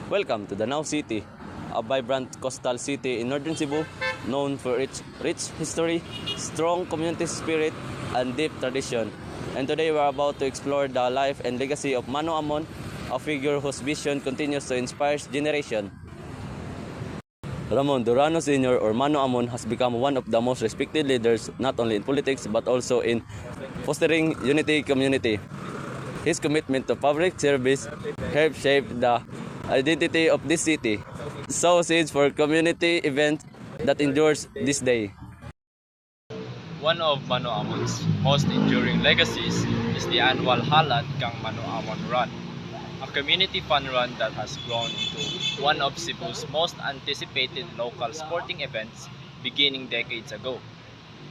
Welcome to Danao City, a vibrant coastal city in northern Cebu known for its rich history, strong community spirit, and deep tradition. And today we are about to explore the life and legacy of Mano Amon, a figure whose vision continues to inspire generations. Ramon Durano Sr. or Mano Amon has become one of the most respected leaders not only in politics but also in fostering unity community. His commitment to public service helped shape the identity of this city, so seeds for community event that endures this day. One of Mano Amon's most enduring legacies is the annual Halad kang Mano Amon Run, a community fun run that has grown into one of Cebu's most anticipated local sporting events beginning decades ago.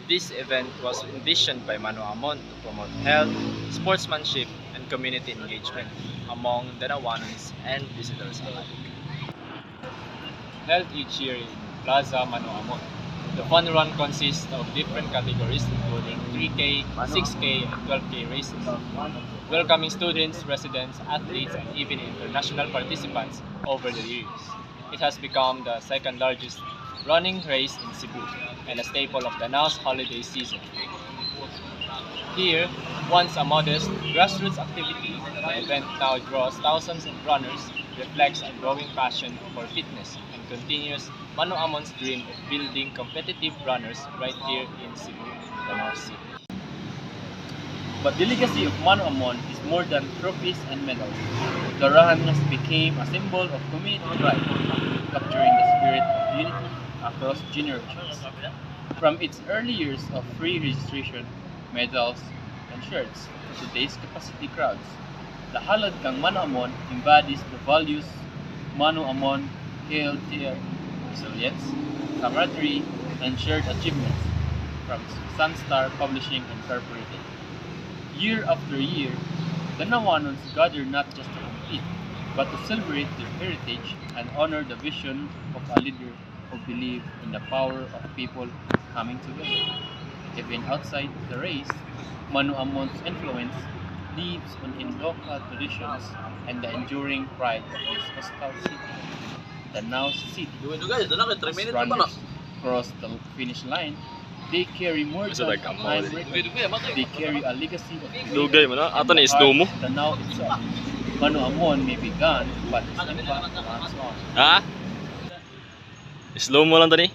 This event was envisioned by Mano Amon to promote health, sportsmanship, and community engagement among Danawanans and visitors alike. Held each year in Plaza Mano Amon, the fun run consists of different categories including 3K, 6K, and 12K races, welcoming students, residents, athletes, and even international participants over the years. It has become the second largest running race in Cebu and a staple of Danao's holiday season. Here, once a modest grassroots activity, the event now draws thousands of runners, reflects a growing passion for fitness, and continues Mano Amon's dream of building competitive runners right here in Cebu, Danao City. But the legacy of Mano Amon is more than trophies and medals. The run has become a symbol of community pride, capturing the spirit of unity across generations. From its early years of free registration, medals, and shirts to today's capacity crowds, the Halad kang Mano Amon embodies the values Mano Amon held dear: resilience, camaraderie, and shared achievements from Sunstar Publishing Incorporated. Year after year, the Danawanans gather not just to compete, but to celebrate their heritage and honor the vision of a leader who believed in the power of people coming together. Even outside the race, Mano Amon's influence lives on in local traditions and the enduring pride of this coastal city. Danao City. As runners cross the finish line, they carry more than a time record. They carry a legacy of Dugay mo na, ato na isno mo. Danao itself. Mano Amon may be gone, but its impact runs on. Ha? Slow mo lang tani.